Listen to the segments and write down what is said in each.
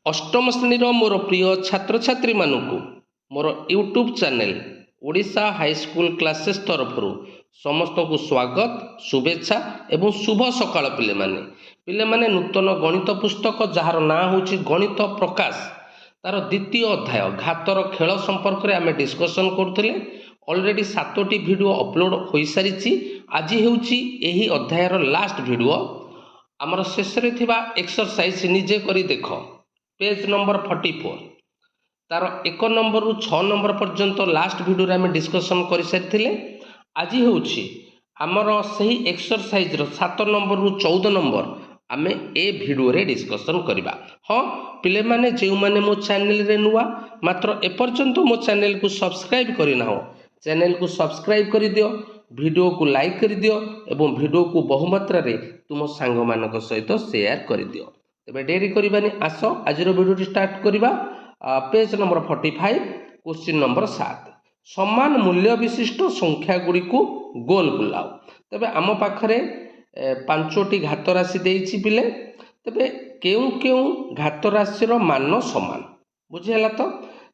अष्टम श्रेणीर मोर प्रिय छात्र छात्री मानू मोर YouTube channel Odisha high school classes तरफ समस्त को स्वागत शुभेच्छा एवं शुभ सकाळ पिले माने नूतन गणित पुस्तक जार ना हूँ गणित प्रकाश तार द्वितीय अध्याय घातर खेल संपर्क में आम डिस्कसन करते ऑलरेडी 7टी वीडियो अपलोड हो सारी आज हूँ अध्यायर लास्ट वीडियो आमर शेष एक्सरसाइज निजे करी देख पेज नंबर 44 तार 1 नंबर रु 6 नंबर पर्यंत लास्ट वीडियो आम डिस्कसन कर सारी आज हूँ आमर से एक्सरसाइज 7 नंबर रु 14 नंबर आम ए वीडियो रे डिस्कसन करवा। हाँ पिले माने जो माने मो चैनल रे नुआ मात्र एपर्यंत मो चैनल को सब्सक्राइब करना हो चैनल को सब्सक्राइब कर दियो, वीडियो को लाइक कर दियो एवं वीडियो को बहुमात्रा रे तुम सांग मानक सहित शेयर कर दियो। तेबे डेरी करबानी आस आज वीडियो स्टार्ट करवा। पेज नंबर 45 क्वेश्चन नंबर 7 समान मूल्य विशिष्ट संख्या गुड़ी को गोल बुलाओ। तेबे आम पाखरे 5टी घात राशि देइछि पिले तेबे केउ केउ घात राशिर मान समान बुझिहला तो।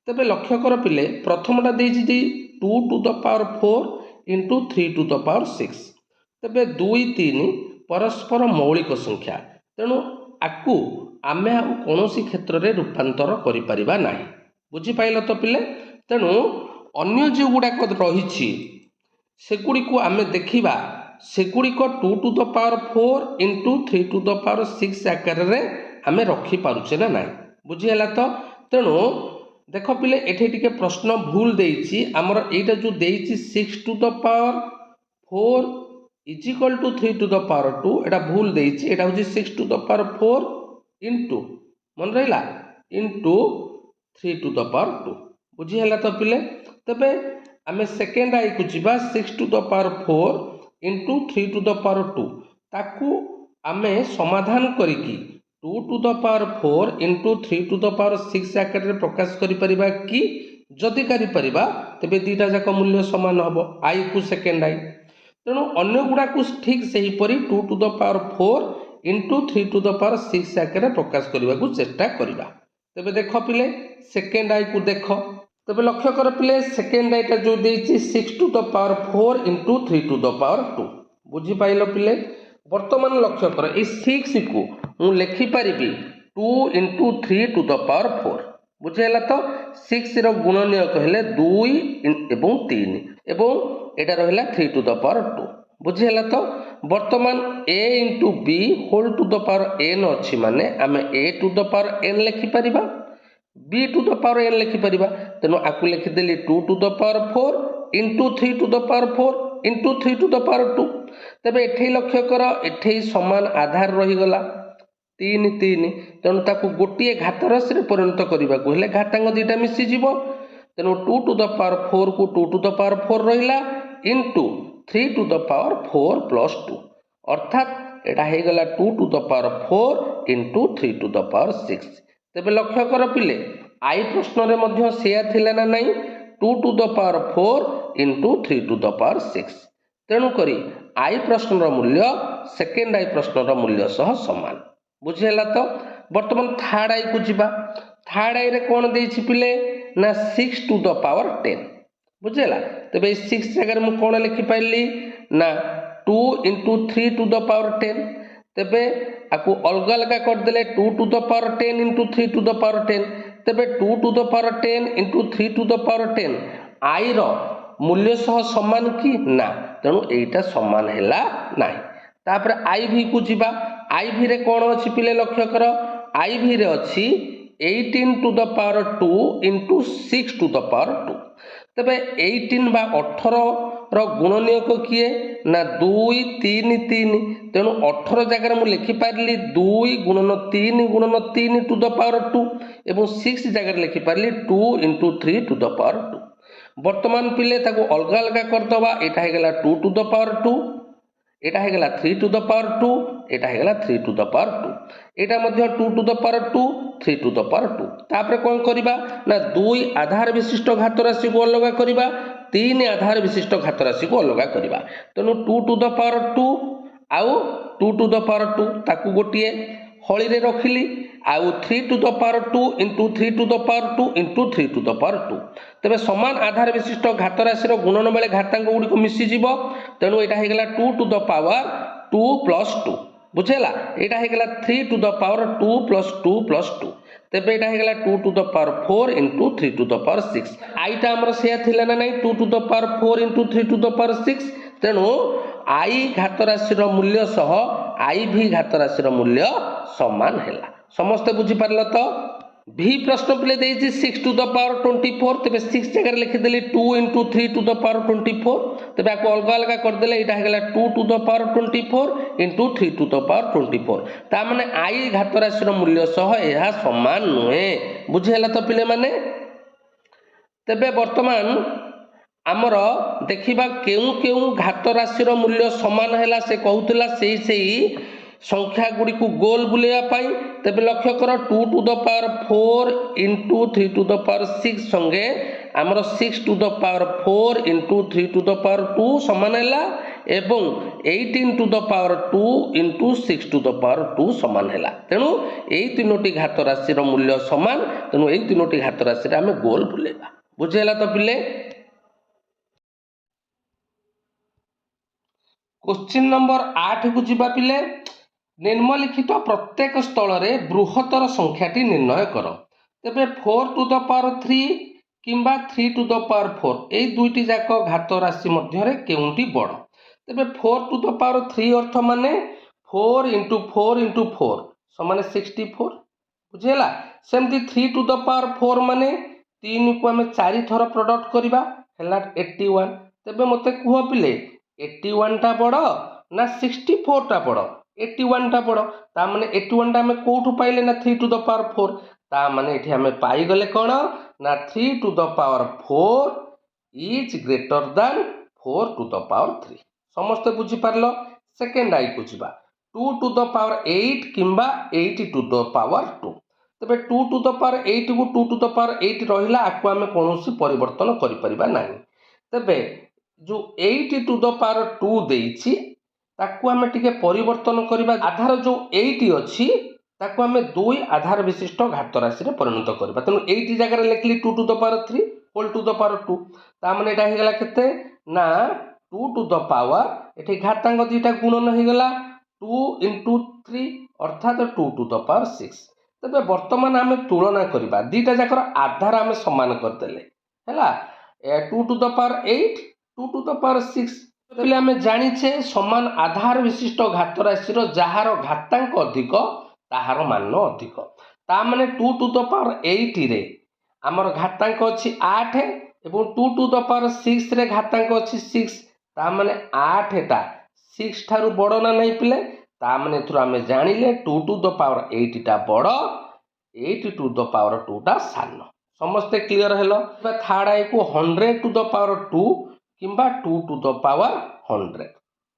तेबे लक्ष्य कर पिले प्रथमटा देइछि 2 to the power 4 into 3 to the power 6 तेबे 2 3 परस्पर मौलिक संख्या तेणु आकु आमे आ कोनोसी क्षेत्र रे रूपांतर करि परिबा नाही बुझिपाइल तो पिले। तेणु अन्य जो गुड़ाक रही सेगुड़ी आमे देखिबा सेगुड़िक 2 to the power 4 into 3 to the power 6 आकार रे आमे रखी पारुचे ना नाही बुझिहला तो। तेणु देख पिले एठी टिके प्रश्न भूल देइछि हमर एटा जो देइछि 6 to the power 4 is equal to 3 to the power 2 एटा भूल देइछि एटा होछि 6 टू द पावर 4 इंटू मन रहिला इंटू 3 टू द पावर 2 बुझिहला तो पिले। तबे आमे सेकेंड आई को जिबा 6 to the power 4 into 3 to the power 2 ताकू आमे समाधान करिकी 2 to the power 4 into 3 to the power 6 आकार रे प्रकाश करि परिबा कि जदि करि परिबा तबे दीटा जाक मूल्य समान हबो आई को सेकेंड आई। तेणु अन्य गुड़ा को ठीक सही परी 2 to the power 4 into 3 to the power 6 आकार रे प्रकाश करने को चेष्टा करवा। तेबे देख पिले सेकेंड आई को देख तबे लक्ष्य कर पिले सेकेंड आईटा जो देइछि 6 to the power 4 into 3 to the power 2 बुझी पाइल पिले। वर्तमान लक्ष्य कर ए 6 को मु लिखि परिबी 2 इंटू 3 टू द पावर 4 बुझेला तो 6 रो गुणनीय कहले 2 एवं 3 एवं एटा रहिला 3 टू द पावर 2 बुझेला तो। वर्तमान a into b whole to the power n अच्छी माने आमे a to the power n लिखि परिबा b to the power n लिखि परिबा तेनो आकु लिखि देली 2 to the power 4 into 3 to the power 4 into 3 to the power 2। तबे एठै लक्ष्य कर एठै समान आधार रही गला 3 3 तेणु ताकू गोटे घात राशि रे परिणत करबा को हेले घातांक दुईटा मिसी जीवो तेणु 2 टू द पावर 4 को 2 टू द पावर 4 रहिला into 3 to the power 4 plus 2 अर्थात एटा हे गला 2 to the power 4 into 3 to the power 6। तेबे लक्ष्य कर पिले आई प्रश्न रे मध्य सेया थिला ना नहीं 2 to the power 4 into 3 to the power 6 तेणु करी आई प्रश्न रो मूल्य सेकेंड आई प्रश्न रो मूल्य सह समान बुझेला तो। वर्तमान थर्ड आई को जिबा थर्ड आई रे कोन देछि पिले ना 6 टू द पावर 10 बुझेला। तबे 6 जगह मु कोन लिखि पाइली ना 2 इंटू 3 टू द पावर 10 तबे आकु अलग अलग कर देले 2 to the power 10 into 3 to the power 10 तबे 2 to the power 10 into 3 to the power 10 आई रो मूल्य सह समान कि ना तेणु एटा समान हैला नाही। तापर आई भी को जिबा आई भी रे कोन अछि पिले लक्ष्य कर आई भी रे अछि 18 to the power 2 into 6 to the power 2 तबे 18 बा 18 रो गुणनीय को किए ना 2 3 3 तेणु 18 जगह मु लिखि पारली 2 गुणन 3 टू द पावर 2 एवं 6 जगह लिखि पारली 2 इंटू 3 टू द पावर 2। वर्तमान पिले ताको अलग अलग कर दबा एटा हे गेला 2 टू द पावर 2 एटा हे गेला 3 टू द पावर 2 एटा हे गेला 3 टू द पावर 2 एटा मध्य 2 to the power 2 3 to the power 2 तापर कोन करिबा ना 2 आधार विशिष्ट घात राशि को अलग करिबा 3 आधार विशिष्ट घात राशि को अलग करिबा तेनु 2 टू द पावर 2 आउ 2 टू द पावर 2 ताकू गोटिए हली रे रखिली आउ 3 to the power 2 into 3 to the power 2 into 3 to the power 2 तेरे समान आधार विशिष्ट घात राशि गुणन बेले घातांक गुड़ी को मिसीज तेणु यहाँ होगा 2 टू द पावर 2 प्लस 2 बुझेगा यहाँ होगा 3 to the power 2 plus 2 plus 2 तेरे यहाँ होगा 2 to the power 4 into 3 to the power 6 आईटा आमर से थिला ना नहीं 2 to the power 4 into 3 to the power 6 तेणु आई घात राशि मूल्य सह आई भी घात राशि मूल्य समान है समस्ते बुझीपार तो भी प्रश्न पे देती 6 टू द पावर 24 तेज 6 जगह लिखिदेली 2 इंटू 3 टू द पावर 24 तेज आपको अलग अलग करदे यहाँ होगा 2 to the power 24 into 3 to the power 24 ताने आई घात राशि मूल्य सह यह समान नुहे बुझीगला तो पिले माने तेबे वर्तमान आमर देखिबा केउ केउ घात राशि मूल्य समान है से कहूला से संख्या गुड़ी को गोल बुलाइबा तेज लक्ष्य कर 2 to the power 4 into 3 to the power 6 संगे आमर 6 to the power 4 into 3 to the power 2 समान है एवं 18 to the power 2 into 6 to the power 2 समान है तेणु यही तीनोटी घात राशि मूल्य समान तेणु यही तीनोटी घात राशि आम गोल बुलाइबा बुझेगा तो पिले क्वेश्चन नंबर 8 को जीवा पिले निम्नलिखित प्रत्येक स्थल में बृहत्तर संख्याटी निर्णय कर तेबे 4 टू द पावर 3 किंबा 3 टू द पावर 4 यही दुईटी जाक घात राशि मध्य केउंटी बड़ तेबे 4 टू द पावर 3 अर्थ माने 4 इंटू 4 समान 64 बुझेगा सेमती 3 टू द पावर 4 माने 3 को आम 4 थर प्रोडक्ट करवा है 81 तेबे मते कह पिले 81 टा बड़ ना 64 टा बड़ 81 टा बड़ ताने 81 टा आम कौटू पाइले ना 3 टू द पावर 4 ताने ये आम पाईगले कौन ना 3 to the power 4 is greater than 4 to the power 3 समस्ते बुझीपार सेकेंड आई को जीवा 2 टू द पावर 8 किंबा 8 टू द पावर 2 तेबे 2 टू द पावर 8 को 2 टू द पावर 8 रहिला आकु आम कौन परिवर्तन करिपरिबा नाही तेबे जो 8 टू द पावर 2 देइछि ताकू आम टिके परिवर्तन करवा आधार जो 8 अच्छी ताकू आम 2 आधार विशिष्ट घात राशि परिणत करवा तेणु 8 जगह लिखली 2 to the power 3 whole to the power 2 ताने एटा हेगला केते ना 2 टू द पावर एठी घातांक दुईटा गुणन हेगला 2 इंटू 3 अर्थात 2 टू द पावर 6 तेबे वर्तमान आम तुलना करवा दुईटा जाकर आधार आम समान करदेले हैला 2 to the power 8 2 to the power 6 पहले आम जाचे समान आधार विशिष्ट घात राशि जार घातांक अधिक ताहार मान अधिक ताने 2 टू द पावर 8 रे आमर घातांक अच्छी 8 एवं 2 टू द पावर 6 रे घातांक अच्छी 6 ताने 8 टा 6 ठारू बड़ ना नहीं पिले ताने आम जानिले 2 टू द पावर 8 टा बड़ 8 टू द पावर 2 टा सान समस्ते क्लियर हेलो थर्ड आई को 100 टू द पावर 2 किंबा 2 टू द पावर 100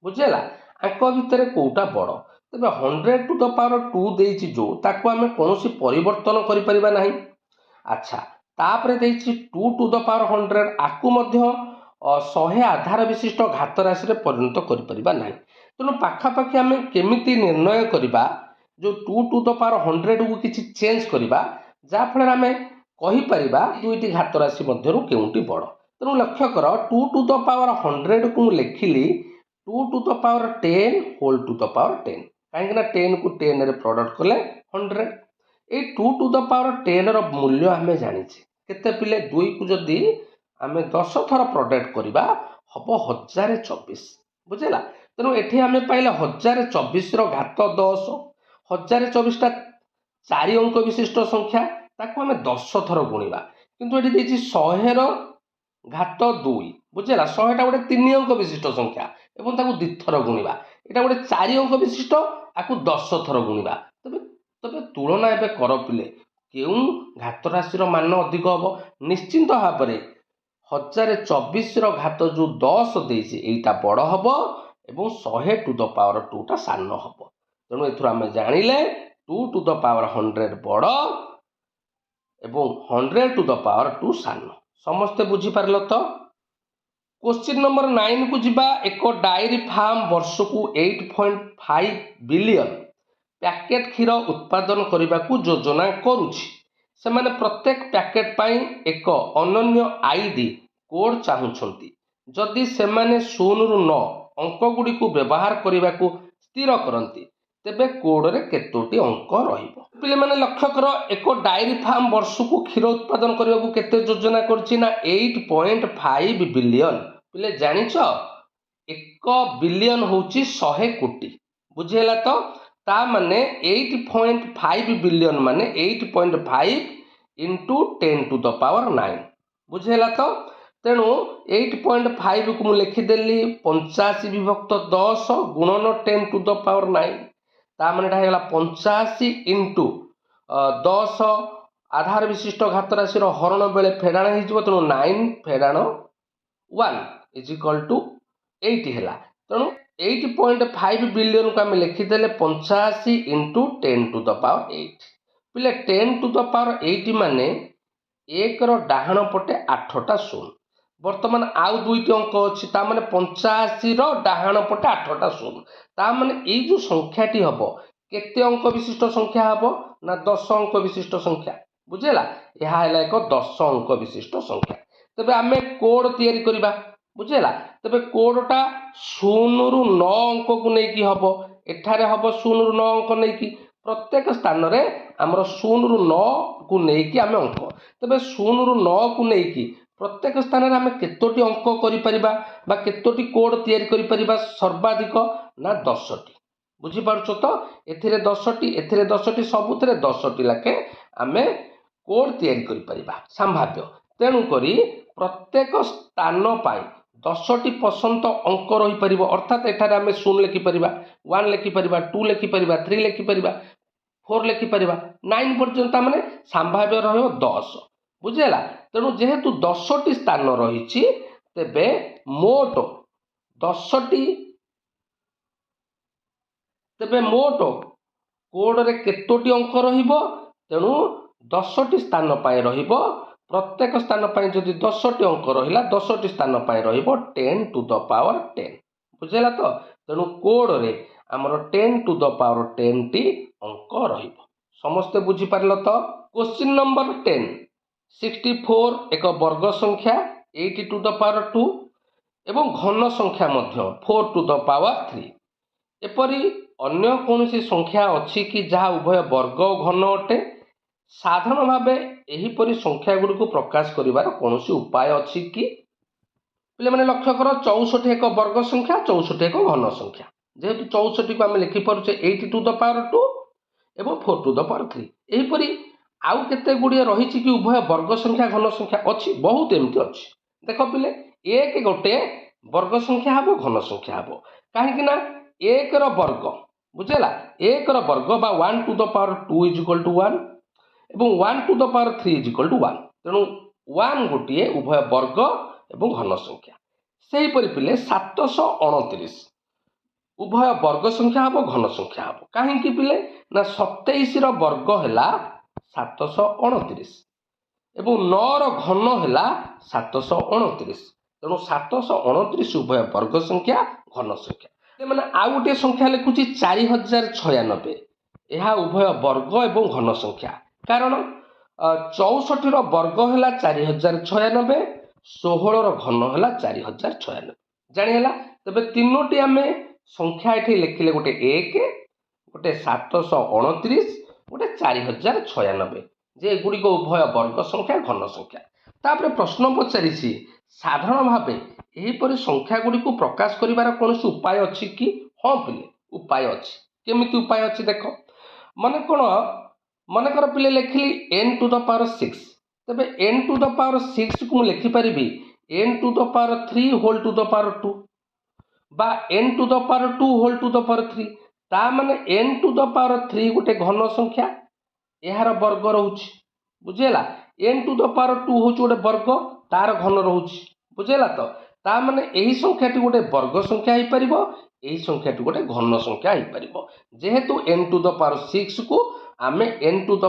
बुझेगा आंक भितर कोटा बड़ तेज 100 टू द पावर 2 देइछि जो ताको आम कौन परिवर्तन करिपरिबा नाही अच्छा तापरे देइछि 2 टू द पावर 100 आकु मध्य 100 आधार विशिष्ट घात राशि परिणत करिपरिबा नाही तेणु पाखापाखि आम केमिति निर्णय करिबा जो 2 टू द पावर 100 को किछि चेंज करिबा जाफल आम कहिपरिबा दुईटी घात राशि मध्यरु केउंटी बड़ तेणु लक्ष्य कर 2 टू द पावर 100 को लिखिली 2 to the power 10 whole to the power 10 कहीं 10 को 10 रे प्रोडक्ट कले 100 ये 2 टू द पावर 10 रो मूल्य आम जाने केते पिले 2 को जदि आम 10 थर प्रोडक्ट करवा हम 1024 बुझेगा तेणु ये आम पाइले 1024 घात 10 1024 टा 4 अंक विशिष्ट संख्या ताको आम 10 थर गुणिबा किंतु ये देछि 100 घात 2 बुझेगा 100टा गोटे 3 अंक विशिष्ट संख्या एवं ताकू 2 थर गुणिबा एटा गोटे 4 अंक विशिष्ट आकू 10 थर गुणिबा तबे तबे तुलना एबे कर पिले केउ घात राशि मान अधिक हम निश्चिंत भाव में 1024 घात जो 10 देइछि एटा बड़ हम एवं 100 टू द पावर 2 टा सान हम तेणु एथुर आम जानिले 2 टू द पावर 100 बड़ एवं 100 टू द पावर 2 सान समस्ते बुझीपार तो क्वेश्चन नंबर 9 को जीवा एक डायरी फार्म वर्ष को 8.5 बिलियन ପ୍ୟାକେଟ୍ କ୍ଷୀର ଉତ୍ପାଦନ କରିବାକୁ ଯୋଜନା କରୁଛି ସେମାନେ ପ୍ରତ୍ୟେକ ପ୍ୟାକେଟ୍ ପାଇଁ ଏକ ଅନନ୍ୟ ଆଇଡି କୋଡ୍ ଚାହୁଁଛନ୍ତି। ଯଦି ସେମାନେ 0ରୁ 9 ଅଙ୍କଗୁଡ଼ିକୁ ବ୍ୟବହାର କରିବାକୁ ସ୍ଥିର କରନ୍ତି ତେବେ କୋଡରେ କେତୋଟି ଅଙ୍କ ରହିବ? ପିଲାମାନେ ଲକ୍ଷ୍ୟ କର, ଏକ ଡାଏରୀ ଫାର୍ମ ବର୍ଷକୁ କ୍ଷୀର ଉତ୍ପାଦନ କରିବାକୁ କେତେ ଯୋଜନା କରୁଛି ନା 8.5 ବିଲିୟନ। ପିଲେ ଜାଣିଛ 1 ବିଲିୟନ ହେଉଛି 100 କୋଟି। ବୁଝିହେଲା ତ? ତା ମାନେ 8.5 ବିଲିୟନ ମାନେ 8.5 ଇଣ୍ଟୁ 10⁹ ବୁଝିହେଲା ତ? ତେଣୁ 8.5 କୁ ମୁଁ ଲେଖିଦେଲି 85/10 ଗୁଣନ 10⁹ ତା ମାନେ ଏଟା ହେଇଗଲା 85 ଇଣ୍ଟୁ 10 ଆଧାର ବିଶିଷ୍ଟ ଘାତ ରାଶିର ହରଣ ବେଳେ ଫେଡାଣ ହେଇଯିବ। ତେଣୁ 9 ଫେଡାଣ 1 ଇଜ ଇକ୍ୱାଲ ଟୁ 8 ହେଲା। ତେଣୁ 8.5 ବିଲିୟନକୁ ଆମେ ଲେଖିଦେଲେ 85 ଇଣ୍ଟୁ 10⁸। ପିଲେ 10⁸ ମାନେ 1ର ଡାହାଣ ପଟେ 8ଟା ଶୂନ। ବର୍ତ୍ତମାନ ଆଉ ଦୁଇଟି ଅଙ୍କ ଅଛି, ତା ମାନେ 85ର ଡାହାଣ ପଟେ 8ଟା ଶୂନ। ତା ମାନେ ଏଇ ଯୋଉ ସଂଖ୍ୟାଟି ହବ କେତେ ଅଙ୍କ ବିଶିଷ୍ଟ ସଂଖ୍ୟା ହବ ନା 10 ଅଙ୍କ ବିଶିଷ୍ଟ ସଂଖ୍ୟା। ବୁଝିହେଲା? ଏହା ହେଲା ଏକ 10 ଅଙ୍କ ବିଶିଷ୍ଟ ସଂଖ୍ୟା। ତେବେ ଆମେ କୋଡ ତିଆରି କରିବା। ବୁଝିହେଲା? ତେବେ କୋଡଟା 0ରୁ 9 ଅଙ୍କକୁ ନେଇକି ହବ। ଏଠାରେ ହବ 0ରୁ 9 ଅଙ୍କ ନେଇକି। ପ୍ରତ୍ୟେକ ସ୍ଥାନରେ ଆମର 0ରୁ 9କୁ ନେଇକି ଆମେ ଅଙ୍କ। ତେବେ 0ରୁ 9କୁ ନେଇକି ପ୍ରତ୍ୟେକ ସ୍ଥାନରେ ଆମେ କେତୋଟି ଅଙ୍କ କରିପାରିବା ବା କେତୋଟି କୋଡ ତିଆରି କରିପାରିବା ସର୍ବାଧିକ ନା 10ଟି। ବୁଝିପାରୁଛ ତ? ଏଥିରେ 10ଟି, ଏଥିରେ 10ଟି, ସବୁଥିରେ 10ଟି ଲେଖେ ଆମେ କୋଡ ତିଆରି କରିପାରିବା ସମ୍ଭାବ୍ୟ। ତେଣୁକରି ପ୍ରତ୍ୟେକ ସ୍ଥାନ ପାଇଁ 10ଟି ପସନ୍ଦ ଅଙ୍କ ରହିପାରିବ। ଅର୍ଥାତ୍ ଏଠାରେ ଆମେ 0 ଲେଖିପାରିବା, 1 ଲେଖିପାରିବା, 2 ଲେଖିପାରିବା, 3 ଲେଖିପାରିବା, 4 ଲେଖିପାରିବା, 9 ପର୍ଯ୍ୟନ୍ତ ମାନେ ସମ୍ଭାବ୍ୟ ରହିବ 10। ବୁଝିହେଲା? ତେଣୁ ଯେହେତୁ 10ଟି ସ୍ଥାନ ରହିଛି ତେବେ ମୋଟ 10ଟି କୋଡରେ କେତୋଟି ଅଙ୍କ ରହିବ? ତେଣୁ 10ଟି ସ୍ଥାନ ପାଇଁ ରହିବ, ପ୍ରତ୍ୟେକ ସ୍ଥାନ ପାଇଁ ଯଦି 10ଟି ଅଙ୍କ ରହିଲା 10ଟି ସ୍ଥାନ ପାଇଁ ରହିବ 10⁻10। ବୁଝିହେଲା ତ? ତେଣୁ କୋଡରେ ଆମର 10⁻10ଟି ଅଙ୍କ ରହିବ। ସମସ୍ତେ ବୁଝିପାରିଲ ତ? କ୍ୱେଶ୍ଚିନ୍ ନମ୍ବର 10, 64 ଏକ ବର୍ଗ ସଂଖ୍ୟା 8⁻2 ଏବଂ ଘନ ସଂଖ୍ୟା ମଧ୍ୟ 4⁻3। ଏପରି ଅନ୍ୟ କୌଣସି ସଂଖ୍ୟା ଅଛି କି ଯାହା ଉଭୟ ବର୍ଗ ଓ ଘନ ଅଟେ? ସାଧାରଣ ଭାବେ ଏହିପରି ସଂଖ୍ୟା ଗୁଡ଼ିକୁ ପ୍ରକାଶ କରିବାର କୌଣସି ଉପାୟ ଅଛି କି? ପିଲାମାନେ ଲକ୍ଷ୍ୟ କର, 64 ଏକ ବର୍ଗ ସଂଖ୍ୟା, 64 ଏକ ଘନ ସଂଖ୍ୟା। ଯେହେତୁ 64କୁ ଆମେ ଲେଖିପାରୁଛେ 8⁻2 ଏବଂ 4⁻3। ଏହିପରି ଆଉ କେତେ ଗୁଡ଼ିଏ ରହିଛି କି ଉଭୟ ବର୍ଗ ସଂଖ୍ୟା ଘନ ସଂଖ୍ୟା? ଅଛି, ବହୁତ ଏମିତି ଅଛି। ଦେଖ ପିଲେ, 1 ଗୋଟେ ବର୍ଗ ସଂଖ୍ୟା ହେବ, ଘନ ସଂଖ୍ୟା ହେବ। କାହିଁକି ନା 1ର ବର୍ଗ, ବୁଝିହେଲା, 1ର ବର୍ଗ ବା 1⁻2 ଇଜ ଇକ୍ୱାଲ ଟୁ 1 ଏବଂ 1⁻3 ଇଜ ଇକ୍ୱାଲ ଟୁ 1। ତେଣୁ 1 ଗୋଟିଏ ଉଭୟ ବର୍ଗ ଏବଂ ଘନ ସଂଖ୍ୟା। ସେହିପରି ପିଲେ 729 ଉଭୟ ବର୍ଗ ସଂଖ୍ୟା ହେବ, ଘନ ସଂଖ୍ୟା ହେବ। କାହିଁକି ପିଲେ? ନା 27ର ବର୍ଗ ହେଲା 729 ଏବଂ 9ର ଘନ ହେଲା 729। ତେଣୁ 729 ଉଭୟ ବର୍ଗ ସଂଖ୍ୟା, ଘନ ସଂଖ୍ୟା। ମାନେ ଆଉ ଗୋଟିଏ ସଂଖ୍ୟା ଲେଖୁଛି 4096। ଏହା ଉଭୟ ବର୍ଗ ଏବଂ ଘନ ସଂଖ୍ୟା। କାରଣ 64ର ବର୍ଗ ହେଲା 4096, 16ର ଘନ ହେଲା 4096। ଜାଣିହେଲା? ତେବେ ତିନୋଟି ଆମେ ସଂଖ୍ୟା ଏଠି ଲେଖିଲେ, ଗୋଟେ 1, ଗୋଟେ 729, ଗୋଟେ 4096, ଯେ ଏଗୁଡ଼ିକ ଉଭୟ ବର୍ଗ ସଂଖ୍ୟା, ଘନ ସଂଖ୍ୟା। ତାପରେ ପ୍ରଶ୍ନ ପଚାରିଛି, ସାଧାରଣ ଭାବେ ଏହିପରି ସଂଖ୍ୟା ଗୁଡ଼ିକୁ ପ୍ରକାଶ କରିବାର କୌଣସି ଉପାୟ ଅଛି କି? ହଁ ପିଲେ, ଉପାୟ ଅଛି। କେମିତି ଉପାୟ ଅଛି ଦେଖ। ମନେକର ପିଲେ ଲେଖିଲି n⁶। ତେବେ n⁶କୁ ମୁଁ ଲେଖିପାରିବି n⁻3² ବା n⁻2²। ତା ମାନେ n⁻3 ଗୋଟେ ଘନ ସଂଖ୍ୟା, ଏହାର ବର୍ଗ ରହୁଛି। ବୁଝିହେଲା? n⁻2 ହେଉଛି ଗୋଟେ ବର୍ଗ, ତାର ଘନ ରହୁଛି। ବୁଝିହେଲା ତ? ତା ମାନେ ଏହି ସଂଖ୍ୟାଟି ଗୋଟେ ବର୍ଗ ସଂଖ୍ୟା ହେଇପାରିବ, ଏହି ସଂଖ୍ୟାଟି ଗୋଟେ ଘନ ସଂଖ୍ୟା ହେଇପାରିବ। ଯେହେତୁ n⁻6କୁ ଆମେ n⁻3²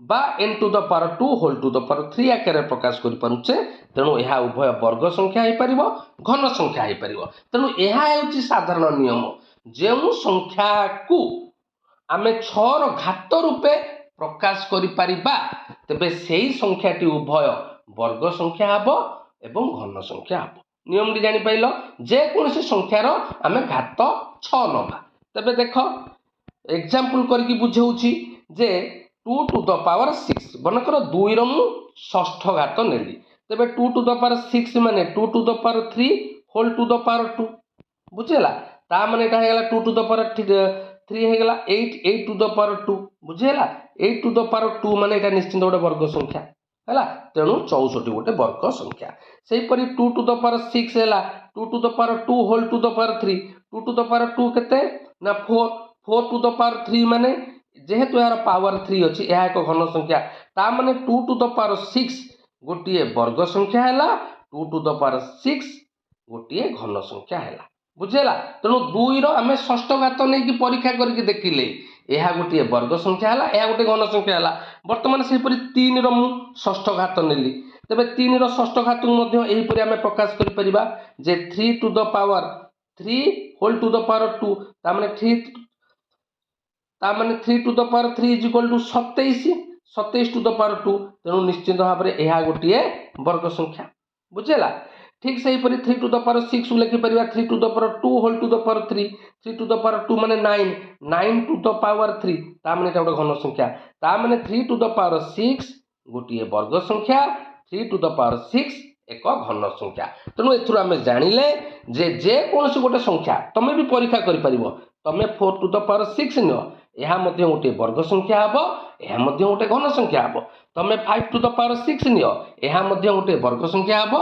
ବା n⁻2³ ଆକାରରେ ପ୍ରକାଶ କରିପାରୁଛେ, ତେଣୁ ଏହା ଉଭୟ ବର୍ଗ ସଂଖ୍ୟା ହେଇପାରିବ, ଘନ ସଂଖ୍ୟା ହେଇପାରିବ। ତେଣୁ ଏହା ହେଉଛି ସାଧାରଣ ନିୟମ। ଯେଉଁ ସଂଖ୍ୟାକୁ ଆମେ 6ର ଘାତ ରୂପେ ପ୍ରକାଶ କରିପାରିବା ତେବେ ସେହି ସଂଖ୍ୟାଟି ଉଭୟ ବର୍ଗ ସଂଖ୍ୟା ହେବ ଏବଂ ଘନ ସଂଖ୍ୟା ହେବ। ନିୟମଟି ଜାଣିପାରିଲ, ଯେକୌଣସି ସଂଖ୍ୟାର ଆମେ ଘାତ 6 ନେବା। ତେବେ ଦେଖ ଏକ୍ସାମ୍ପଲ କରିକି ବୁଝଉଛି ଯେ 2 to the power 6 ମନେକର 2ର ମୁଁ ଷଷ୍ଠ ଘାତ ନେଲି, ତେବେ 2 to the power 6 ମାନେ 2 to the power 3 whole to the power 2 ବୁଝିହେଲା। ତା ମାନେ ଏଟା ହେଇଗଲା 2 to the power 3 ହେଇଗଲା 8 to the power 2 ବୁଝିହେଲା। 8 to the power 2 ମାନେ ଏଟା ନିଶ୍ଚିନ୍ତ ଗୋଟେ ବର୍ଗ ସଂଖ୍ୟା ହେଲା, ତେଣୁ 64 ଗୋଟେ ବର୍ଗ ସଂଖ୍ୟା। ସେହିପରି 2 to the power 6 ହେଲା 2 to the power 2 whole to the power 3 2 to the power 2 କେତେ ନା 4 to the power 3 ମାନେ ଯେହେତୁ ଏହାର ପାୱାର 3 ଅଛି ଏହା ଏକ ଘନ ସଂଖ୍ୟା, ତା ମାନେ 2 to the power 6 ଗୋଟିଏ ବର୍ଗ ସଂଖ୍ୟା ହେଲା, 2 to the power 6 ଗୋଟିଏ ଘନ ସଂଖ୍ୟା ହେଲା ବୁଝିହେଲା। ତେଣୁ 2ର ଆମେ ଷଷ୍ଠ ଘାତ ନେଇକି ପରୀକ୍ଷା କରିକି ଦେଖିଲେ ଏହା ଗୋଟିଏ ବର୍ଗ ସଂଖ୍ୟା ହେଲା, ଏହା ଗୋଟିଏ ଘନ ସଂଖ୍ୟା ହେଲା। ବର୍ତ୍ତମାନ ସେହିପରି 3ର ମୁଁ ଷଷ୍ଠ ଘାତ ନେଲି, ତେବେ 3ର ଷଷ୍ଠ ଘାତକୁ ମଧ୍ୟ ଏହିପରି ଆମେ ପ୍ରକାଶ କରିପାରିବା ଯେ 3 to the power 3 whole to the power 2 ତା ମାନେ 3 to the power 3 is equal to 27 to the power 2 ତେଣୁ ନିଶ୍ଚିତ ଭାବରେ ଏହା ଗୋଟିଏ ବର୍ଗ ସଂଖ୍ୟା ବୁଝିହେଲା। ଠିକ୍ ସେହିପରି 3 to the power 6 ଲେଖିପାରିବା 3 to the power 2 whole to the power 3 3 to the power 2 ମାନେ 9 to the power 3 ତା ମାନେ ଏଟା ଗୋଟେ ଘନ ସଂଖ୍ୟା, ତା ମାନେ 3 to the power 6 ଗୋଟିଏ ବର୍ଗ ସଂଖ୍ୟା, 3 to the power 6 ଏକ ଘନ ସଂଖ୍ୟା। ତେଣୁ ଏଥିରୁ ଆମେ ଜାଣିଲେ ଯେ ଯେକୌଣସି ଗୋଟେ ସଂଖ୍ୟା ତମେ ବି ପରୀକ୍ଷା କରିପାରିବ, ତମେ 4 to the power 6 ନିଅ ଏହା ମଧ୍ୟ ଗୋଟିଏ ବର୍ଗ ସଂଖ୍ୟା ହେବ, ଏହା ମଧ୍ୟ ଗୋଟେ ଘନ ସଂଖ୍ୟା ହେବ। ତମେ 5 to the power 6 ନିଅ ଏହା ମଧ୍ୟ ଗୋଟିଏ ବର୍ଗ ସଂଖ୍ୟା ହେବ,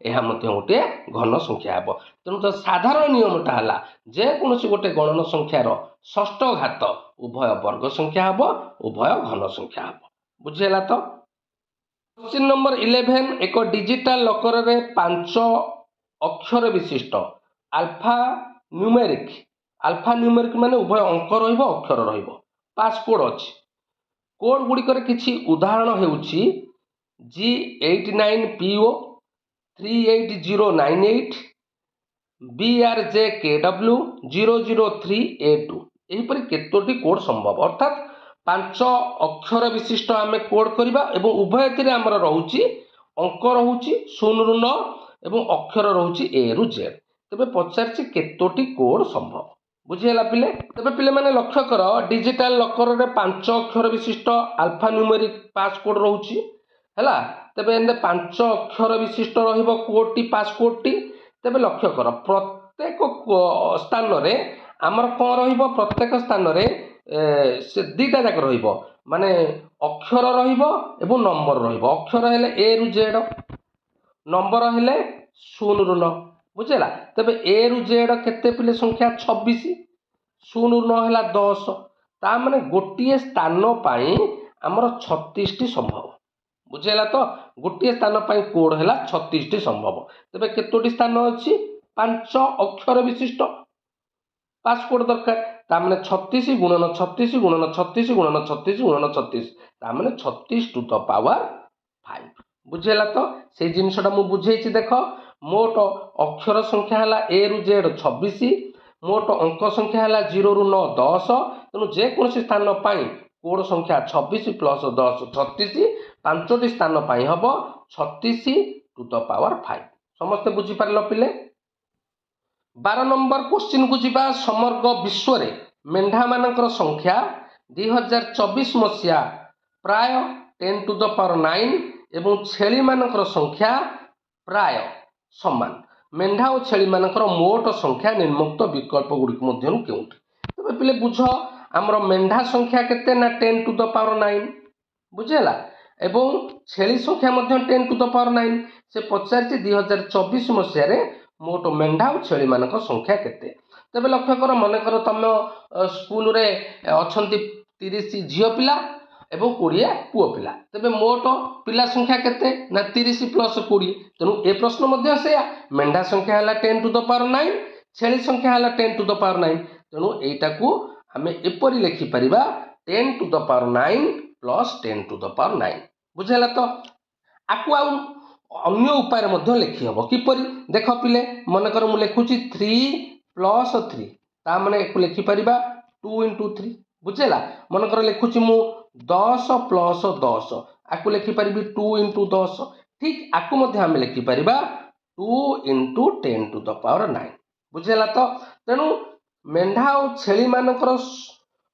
ଏହା ମଧ୍ୟ ଗୋଟିଏ ଘନ ସଂଖ୍ୟା ହେବ। ତେଣୁ ତ ସାଧାରଣ ନିୟମଟା ହେଲା ଯେକୌଣସି ଗୋଟେ ଗଣନ ସଂଖ୍ୟାର ଷଷ୍ଠ ଘାତ ଉଭୟ ବର୍ଗ ସଂଖ୍ୟା ହେବ, ଉଭୟ ଘନ ସଂଖ୍ୟା ହେବ ବୁଝିହେଲା। ତ କ୍ୱେଶ୍ଚିନ୍ ନମ୍ବର 11 ଏକ ଡିଜିଟାଲ ଲକରରେ 5 ଅକ୍ଷର ବିଶିଷ୍ଟ ଆଲଫା ନ୍ୟୁମେରିକ ମାନେ ଉଭୟ ଅଙ୍କ ରହିବ ଅକ୍ଷର ରହିବ ପାସକୋଡ ଅଛି। କୋଡ ଗୁଡ଼ିକରେ କିଛି ଉଦାହରଣ ହେଉଛି G89PO 38098 BRJKW 003A2 ଏହିପରି କେତୋଟି କୋଡ ସମ୍ଭବ, ଅର୍ଥାତ୍ 5 ଅକ୍ଷର ବିଶିଷ୍ଟ ଆମେ କୋଡ କରିବା ଏବଂ ଉଭୟ ଏଥିରେ ଆମର ରହୁଛି ଅଙ୍କ ରହୁଛି 0 ରୁ 9 ଏବଂ ଅକ୍ଷର ରହୁଛି A ରୁ Z। ତେବେ ପଚାରିଛି କେତୋଟି କୋଡ ସମ୍ଭବ ବୁଝିହେଲା ପିଲେ। ତେବେ ପିଲାମାନେ ଲକ୍ଷ୍ୟ କର ଡିଜିଟାଲ ଲକରରେ 5 ଅକ୍ଷର ବିଶିଷ୍ଟ ଆଲଫା ନ୍ୟୁମେରିକ ପାସକୋଡ ରହୁଛି ହେଲା। ତେବେ ଏମିତି 5 ଅକ୍ଷର ବିଶିଷ୍ଟ ରହିବ କୋଡଟି ପାସକୋଡଟି। ତେବେ ଲକ୍ଷ୍ୟ କର ପ୍ରତ୍ୟେକ ସ୍ଥାନରେ ଆମର କ'ଣ ରହିବ, ପ୍ରତ୍ୟେକ ସ୍ଥାନରେ ସେ ଦୁଇଟା ଯାକ ରହିବ, ମାନେ ଅକ୍ଷର ରହିବ ଏବଂ ନମ୍ବର ରହିବ। ଅକ୍ଷର ହେଲେ A ରୁ Z, ନମ୍ବର ହେଲେ 0 ରୁ 9 ବୁଝିହେଲା। ତେବେ A ରୁ Z କେତେ ପିଲେ ସଂଖ୍ୟା 26, 0 ରୁ 9 ହେଲା 10, ତା ମାନେ ଗୋଟିଏ ସ୍ଥାନ ପାଇଁ ଆମର 36ଟି ସମ୍ଭବ ବୁଝିହେଲା। ତ ଗୋଟିଏ ସ୍ଥାନ ପାଇଁ କୋଡ ହେଲା 36ଟି ସମ୍ଭବ। ତେବେ କେତୋଟି ସ୍ଥାନ ଅଛି, 5 ଅକ୍ଷର ବିଶିଷ୍ଟ ପାସକୋଡ ଦରକାର, ତା ମାନେ 36 ଗୁଣନ 36 ଗୁଣନ 36 ଗୁଣନ 36 ଗୁଣନ 36 ତା ମାନେ 36 to the power 5 ବୁଝିହେଲା। ତ ସେଇ ଜିନିଷଟା ମୁଁ ବୁଝେଇଛି ଦେଖ, ମୋଟ ଅକ୍ଷର ସଂଖ୍ୟା ହେଲା A ରୁ Z 26, ମୋଟ ଅଙ୍କ ସଂଖ୍ୟା ହେଲା 0 ରୁ 9 10, ତେଣୁ ଯେକୌଣସି ସ୍ଥାନ ପାଇଁ କୋଡ ସଂଖ୍ୟା 26 ପ୍ଲସ୍ 10 36, 5ଟି ସ୍ଥାନ ପାଇଁ ହେବ 36 to the power 5। ସମସ୍ତେ ବୁଝିପାରିଲ ପିଲେ। 12 ନମ୍ବର କ୍ୱେଶ୍ଚିନ୍ କୁ ଯିବା। ସମଗ୍ର ବିଶ୍ୱରେ ମେଣ୍ଢାମାନଙ୍କର ସଂଖ୍ୟା 2024 ମସିହା ପ୍ରାୟ 10 to the power 9 ଏବଂ ଛେଳିମାନଙ୍କର ସଂଖ୍ୟା ପ୍ରାୟ ସମାନ। ମେଣ୍ଢା ଓ ଛେଳିମାନଙ୍କର ମୋଟ ସଂଖ୍ୟା ନିମ୍ନୋକ୍ତ ବିକଳ୍ପ ଗୁଡ଼ିକ ମଧ୍ୟରୁ କେଉଁଠି? ତେବେ ପିଲେ ବୁଝ, ଆମର ମେଣ୍ଢା ସଂଖ୍ୟା କେତେ ନା 10 to the power 9 ବୁଝିହେଲା, ଏବଂ ଛେଳି ସଂଖ୍ୟା ମଧ୍ୟ 10 to the power 9। ସେ ପଚାରିଛି 2024 ମସିହାରେ ମୋଟ ମେଣ୍ଢା ଓ ଛେଳିମାନଙ୍କ ସଂଖ୍ୟା କେତେ? ତେବେ ଲକ୍ଷ୍ୟ କର, ମନେକର ତମ ସ୍କୁଲରେ ଅଛନ୍ତି 30 ଝିଅ ପିଲା ଏବଂ 20 ପୁଅ ପିଲା, ତେବେ ମୋଟ ପିଲା ସଂଖ୍ୟା କେତେ ନା 30 ପ୍ଲସ୍ 20। ତେଣୁ ଏ ପ୍ରଶ୍ନ ମଧ୍ୟ ସେୟା, ମେଣ୍ଢା ସଂଖ୍ୟା ହେଲା 10 to the power 9, ଛେଳି ସଂଖ୍ୟା ହେଲା 10 to the power 9। ତେଣୁ ଏଇଟାକୁ ଆମେ ଏପରି ଲେଖିପାରିବା 10 to the power 9 plus 10 to the power 9 ବୁଝିହେଲା। ତ ଆକୁ ଆଉ ଅନ୍ୟ ଉପାୟରେ ମଧ୍ୟ ଲେଖି ହେବ, କିପରି ଦେଖ ପିଲେ, ମନେକର ମୁଁ ଲେଖୁଛି 3 ପ୍ଲସ୍ 3 ता माने एको लिखि परिबा 2 into 3 बुझेला मन कर लिखुची मु 10 प्लस 10 आकु लिखि परिबी 2 into 10 ठीक आकु मध्ये हम लिखि परिबा 2 into 10 to the power 9 बुझेला तो तेणु मेंढा और छेली मानकर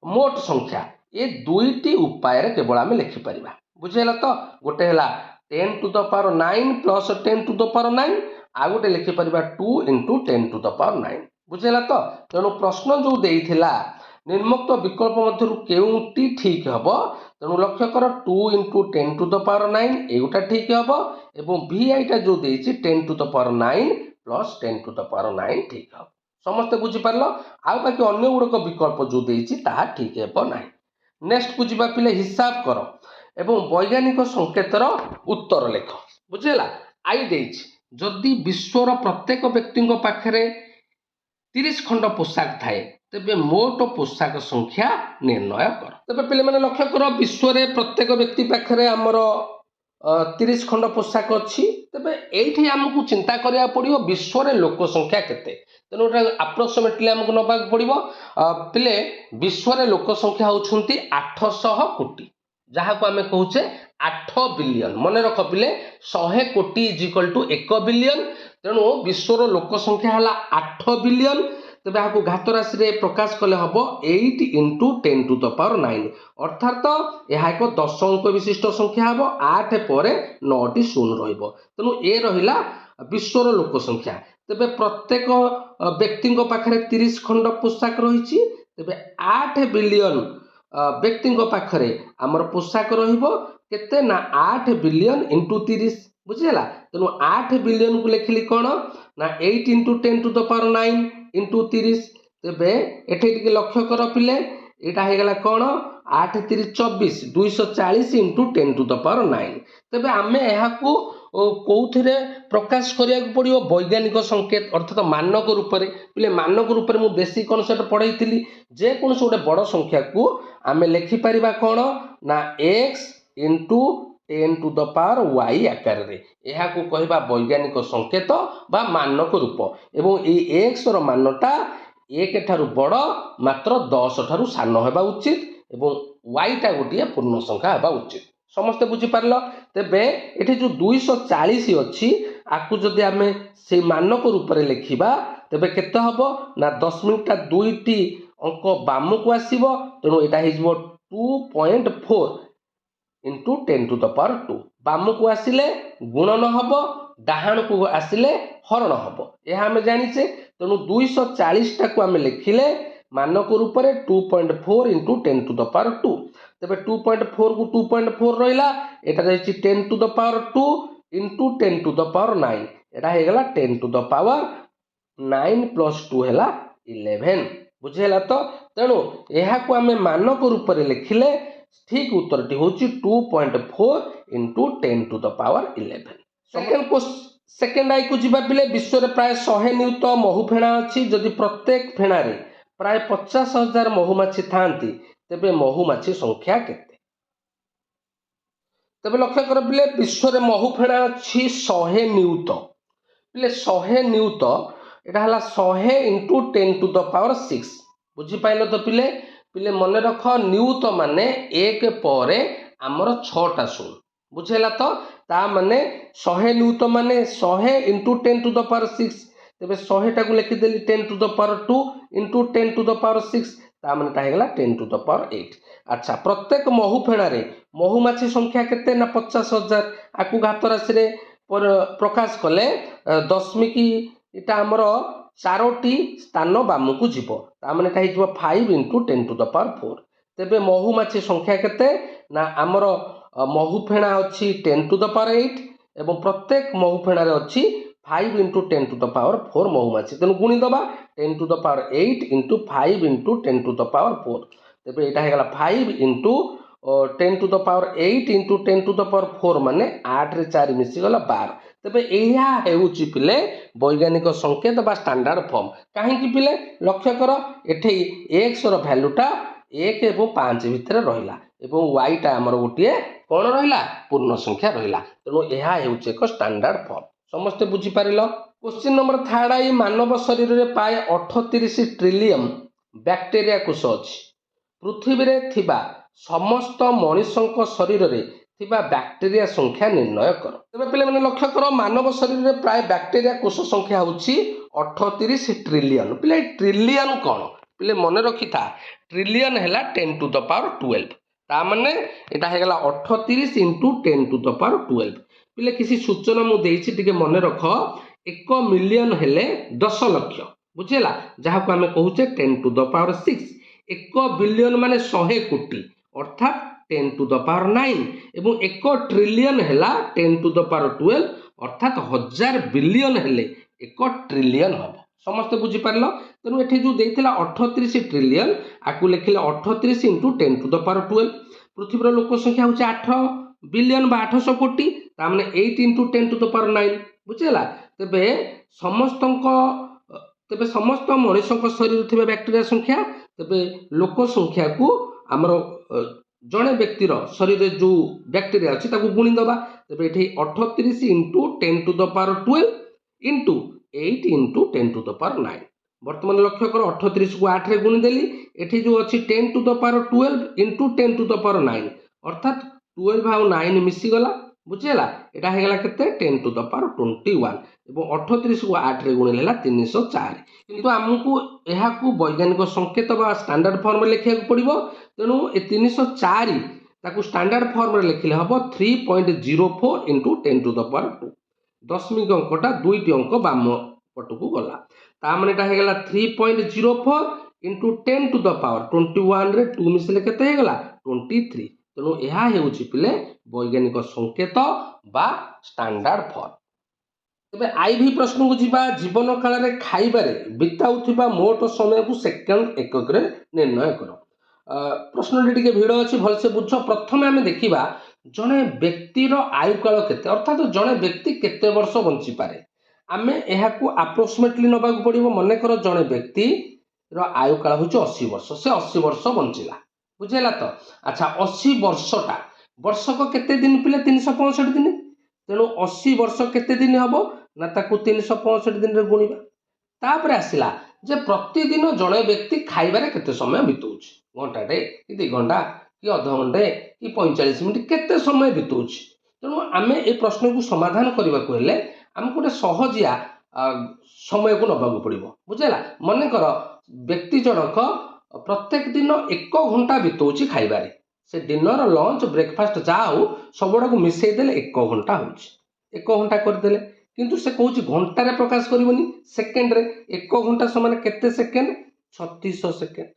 मोट संख्या ये दुईटी उपाय रे केवल आम लिखि परिबा बुझेला तो गोटे हला 10 to the power 9 plus 10 to the power 9 आ गोटे लिखि परिबा 2 into 10 to the power 9 बुझेला तो तेणु प्रश्न जो देइथिला निम्नोक्त विकल्प मध्यरु केउटी ठीक हबो तेणु लक्ष्य कर 2 into 10 to the power 9 एगुटा ठीक हबो एवं vi टा जो देइछि 10 to the power 9 plus 10 to the power 9 ठीक हबो समस्त बुझी पारलो आ बाकी अन्य गुडक विकल्प जो देइछि ताहा ठीक हेबो नाही नेक्स्ट बुझिबा पिले हिसाब करो एवं वैज्ञानिक संकेतर उत्तर लेख बुझेला आई देइछि जदि विश्वर प्रत्येक व्यक्ति पाखरे 30 खंड पोशाक थाए तेबे मोट पोशाक संख्या निर्णय कर तेबे पिले माने लक्ष्य कर विश्व रे प्रत्येक व्यक्ति पाखरे हमर 30 खंड पोशाक अछि तेबे एठी हमकु चिंता करिया पड़ियो विश्व रे लोक संख्या केते तेनु अप्रोक्सीमेटली हमकु नबा पड़ियो पिले विश्व रे लोक संख्या होछुंती 800 कोटी जहाँ को आम कहूचे 8 बिलियन मन रख पिले 100 कोटी इज इक्वल टू 1 बिलियन तेणु विश्वर लोक संख्या है 8 बिलियन तेज यहाँ घात राशि रे प्रकाश कले हम 8 into 10 to the power 9 अर्थात यह एक 10 अंक विशिष्ट संख्या हम 8 पर 9टी शून्य रेणु ए रहा विश्वर लोक संख्या तेज प्रत्येक व्यक्ति पाखे 30 खंड पोशाक रही तेज 8 बिलियन व्यक्ति पाखरे आमर पोशाक रते ना 8 बिलियन इंटू 30 बुझीगला तेणु 8 बिलियन को लिखिली कौन ना 8 into 10 to the power 9 into 30 तेबे एठे टिके लक्ष्य कर पिले एटा हेगला कौन 8 3 24 240 इंटू 10 to the power 9 तेबे आमे एहाकू कौथिरे प्रकाश करिया पड़ियो वैज्ञानिक संकेत अर्थात मानक रूप में पिले मानक रूप में बेसिक कॉन्सेप्ट पढ़ाई जे कौन गोटे बड़ संख्या को आमे लिखि परिबा कौन ना x into 10 to the power y आकार रे यह को कहबा वैज्ञानिक संकेत बा मानक रूप एवं ए x रो मानटा 1 ठारू बड़ मात्र 10 ठारू सान हेबा उचित एवं y टा गोटे पूर्ण संख्या हेबा उचित समस्त बुझी पारल तेबे एठी जो 240 अछि आकु जदि आमे से मानक रूप रे लिखिबा तेबे केते हबो ना 10 मिनिटा दुईटी अंक बाम को आसीबो तेणु एटा हिजबो 2.4 इंटू 10 to the power 2 बाम को आसिले गुणन हबो डाहाण को आसिले हरण हबो यह आमे जानिचे तेणु 240 टा को आमे लिखिले मानक रूप रे 2.4 इंटू 10 to the power 2 तेबे 2.4 को 2.4 रहिला एटा रहिछि 10 to the power 2 into 10 to the power 9 एटा हे गेला 10 to the power 9 plus 2 हेला 11 बुझेला तो तेणु एहा को आमे मानक रूप रे लिखिले ठीक उत्तर टी होछि 2.4 into 10 to the power 11 second आई को जिबा बिले विश्व रे प्राय 100 नियुत महु फेणा अछि जदि प्रत्येक फेणा रे प्राय 50,000 महुमाछी थांती तेबे महुमाछी संख्या केते तेबे लक्ष्य कर बिले विश्व रे महु फेणा अछि 100 नियुत बिले 100 नियुत एटा हला 100 into 10 to the power 6 बुझी पाइलो तो पिले पिले मन रख नियुत माने 1 पर आमर 6टा शून्य बुझेला तो ता माने 100 नियुत माने 100 into 10 to the power 6 तेबे 100 टा को लिखि देली 10 to the power 2 into 10 to the power 6 ता माने ता हेगला 10 to the power 8 अच्छा प्रत्येक महु फेणा रे महुमाछी संख्या केते ना 50,000 आकु घात राशि रे प्रकाश कले दशमिक इटा आमर 4टी स्थान बाम को जीव ता माने ता हिजबो 5 into 10 to the power 4 तेबे महुमाछी संख्या केते ना आमर महु फेणा अछि 10 to the power 8 एवं प्रत्येक महु फेणा रे अछि 5 into 10 to the power 4 महुमाछी तेनु गुणी दबा 10 to the power 8 into 5 into 10 to the power 4 तेबे एटा हे गला 5 into 10 to the power 8 into 10 to the power 4 माने 8 रे 4 मिसी गला 12 तेबे एहा हेउची पिले वैज्ञानिक संकेत बा स्टैंडर्ड फॉर्म काहे कि पिले लक्ष्य कर एठी x रो वैल्यूटा 1 एवं 5 भितर रहिला एवं y टा हमर गोटिए कोन रहिला पूर्ण संख्या रहिला तेनु एहा हेउची एक स्टैंडर्ड फॉर्म समस्त बुझी पारिलो। क्वेश्चन नंबर 3 आई मानव शरीर में प्राय 38 ट्रिलियन बैक्टेरिया कोष अच्छी पृथ्वी रे थिबा समस्त मनुष्य शरीर में थिबा बैक्टेरिया संख्या निर्णय कर। तेज पे मैंने लक्ष्य कर मानव शरीर में प्राय बैक्टेरिया कोष संख्या होची 38 ट्रिलियन। पे ट्रिलियन कौन पे मन रखी था ट्रिलियन है 10 to the power 12 ता माने एटा है गला 38 into 10 to the power 12। पे किसी सूचना मुझे मन रख 1 मिलियन हेले 10 लक्ष बुझेला जहाँ को आम कहूचे 10 to the power 6। 1 बिलियन माने 100 कोटी अर्थात 10 to the power 9 एवं 1 ट्रिलियन है 10 to the power 12 अर्थात 1000 बिलियन हेले 1 ट्रिलियन हम समस्त बुझीपार। तेणु ये जो देता 38 ट्रिलियन आपको लिखिले 38 into 10 to the power 12। पृथ्वी लोक संख्या हूँ 8 बिलियन 800 कोटी ताने 8 into 10 to the power 9 बुझेला। तेबे समस्त मनुष्य शरीर थी बैक्टेरिया संख्या तेबे लोक संख्या को आमर जड़े व्यक्तिर शरीर जो बैक्टेरिया अच्छी गुणी दबा तेबे ये 38 into 10 to the power 12 into 8 into 10 to the power 9। बर्तमान लक्ष्य कर 38 को 8 रे गुणी देली एठी जो अच्छी 10 to the power 12 into 10 to the power 9 अर्थात 12 और 9 मिसी गला बुझेला। एटा हेगला केते 10 to the power 21 एवं 38 को 8 रे गुणी लेला 304 किंतु हमकु एहा को वैज्ञानिक संकेत बा स्टैंडर्ड फॉर्म में लिखिया पड़िबो। तेनु ए 304 ताकू स्टैंडर्ड फॉर्म में लिखिले हबो 3.04 into 10 to the power 2 दशमिक अंकटा दुईटी अंक बाम पटकू गला ता माने एटा हेगला 3.04 into 10 to the power 21 रे 2 मिसले केते हेगला 23। तेणु यह हेउछि पिले वैज्ञानिक संकेत बा स्टैंडर्ड फॉर्म। तेबे आईवी प्रश्न को जीवा जीवन काल रे खाइबारे बिताउथिबा मोट समय को सेकंड एकक रे निर्णय करो। प्रश्न टिके भिड़ अच्छी भलसे बुझ। प्रथम आम देखा जड़े व्यक्तिर आयु काल केते अर्थात जड़े व्यक्ति केते वर्ष बंची पारे आम यह आप्रोक्सीमेटली नबा पड़ो। मन कर जड़े व्यक्ति आयु काल हूँ 80 वर्ष से 80 वर्ष बंचला बुझेगा तो। अच्छा 80 वर्षटा वर्षक केते दिन पिले 365 दिन तेणु 80 वर्ष केते दिन हम ना ताकू 365 दिन रे गुणिबा। तापर आसिला जे प्रतिदिन जड़े व्यक्ति खाइबारे केते समय बिताउछ घंटाटे कि 2 घंटा कि अध घंटे कि 45 मिनिट केते समय बिताउछ। तेणु आम ए प्रश्न को समाधान करने को हेले आमको गोटे सहजिया समय को नबा पड़ो बुझेगा। मन कर व्यक्ति जनक प्रत्येक दिन 1 घंटा बिताउछ खाइबारे से डिनर लंच ब्रेकफास्ट जाओ सबुड़ा को मिसई देले 1 घंटा हो 1 घंटा करदे किंतु से कहूँ घंटार प्रकाश करनी सेकेंड रे 1 घंटा समान केते सेकेंड 3600 सेकेंड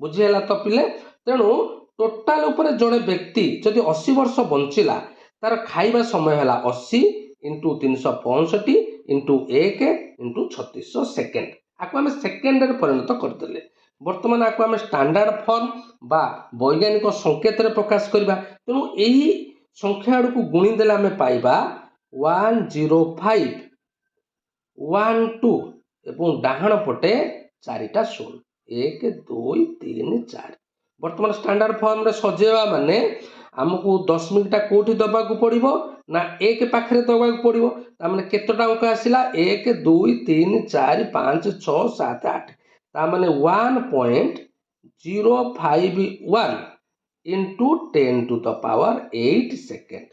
बुझीगला तो पिले। तेणु टोटाल उपर जड़े व्यक्ति जदि 80 वर्ष बंचिला तार खाइबा समय है 80 into 365 into 1 into 3600 सेकेंड आपको आम सेकेंड रे परिणत करदे। बर्तमान आपको आम स्टैंडर्ड फॉर्म बा वैज्ञानिक संकेत रे प्रकाश करबा। तेणु यही संख्या को गुणी देले आम पाइबा 105 12 एवं डाहाण पटे 4टा 0 1 2 3 4। बर्तमान स्टैंडर्ड फॉर्म रे सजेवा माने आमको दशमिकटा कोठी दबा को पड़िबो ना 1 पाखरे दबा को पड़िबो तामाने केतटा अंक आसिला 1 2 3 4 5 6 7 8 तामाने 1.051 into 10 to the power 8 second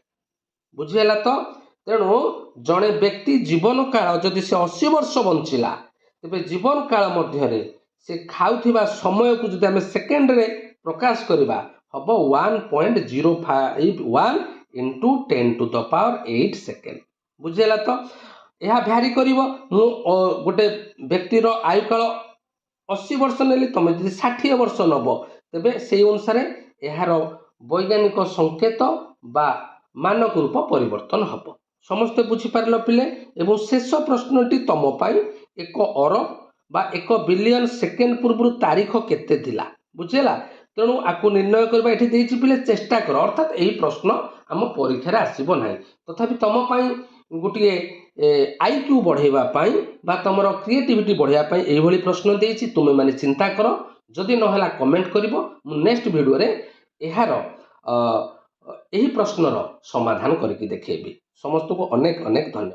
बुझीगला तो। तेणु जड़े व्यक्ति जीवन काल जदि से 80 वर्ष बंचिला तेबे जीवन काल मध्य से खाउथिबा समय को जदि आम सेकेंड रे प्रकाश करबा हम 1.051 into 10 to the power 8 second बुझीगला तो। यह भ्यारी करिवो मु गोटे व्यक्तिर आयु काल 80 वर्ष नेली तुम जब 60 वर्ष नब तेबे से अनुसार यार वैज्ञानिक संकेत बा मानक रूप परिवर्तन हम समस्ते बुझीपार पिले। एवं शेष प्रश्नटी तुम पाई 1 अरब बा 1 बिलियन सेकेंड पूर्व तारीख केते थिला बुझेला। तेणु आपको निर्णय करबा एठी देछि पिले चेष्टा कर अर्थात यही प्रश्न आम परीक्षा रे आसीबो नाही तथापि तुम पाई गोटे आईक्यू बढ़ेबा पाई बा तुमर क्रिएटिविटी बढ़ाइबा पाई एही भली प्रश्न देछि तुमे माने चिंता कर जदि नहला कमेंट करिवो मु नेक्स्ट वीडियो रे एहार एही प्रश्नर समाधान करके देखेबी। समस्त को अनेक अनेक धन्यवाद।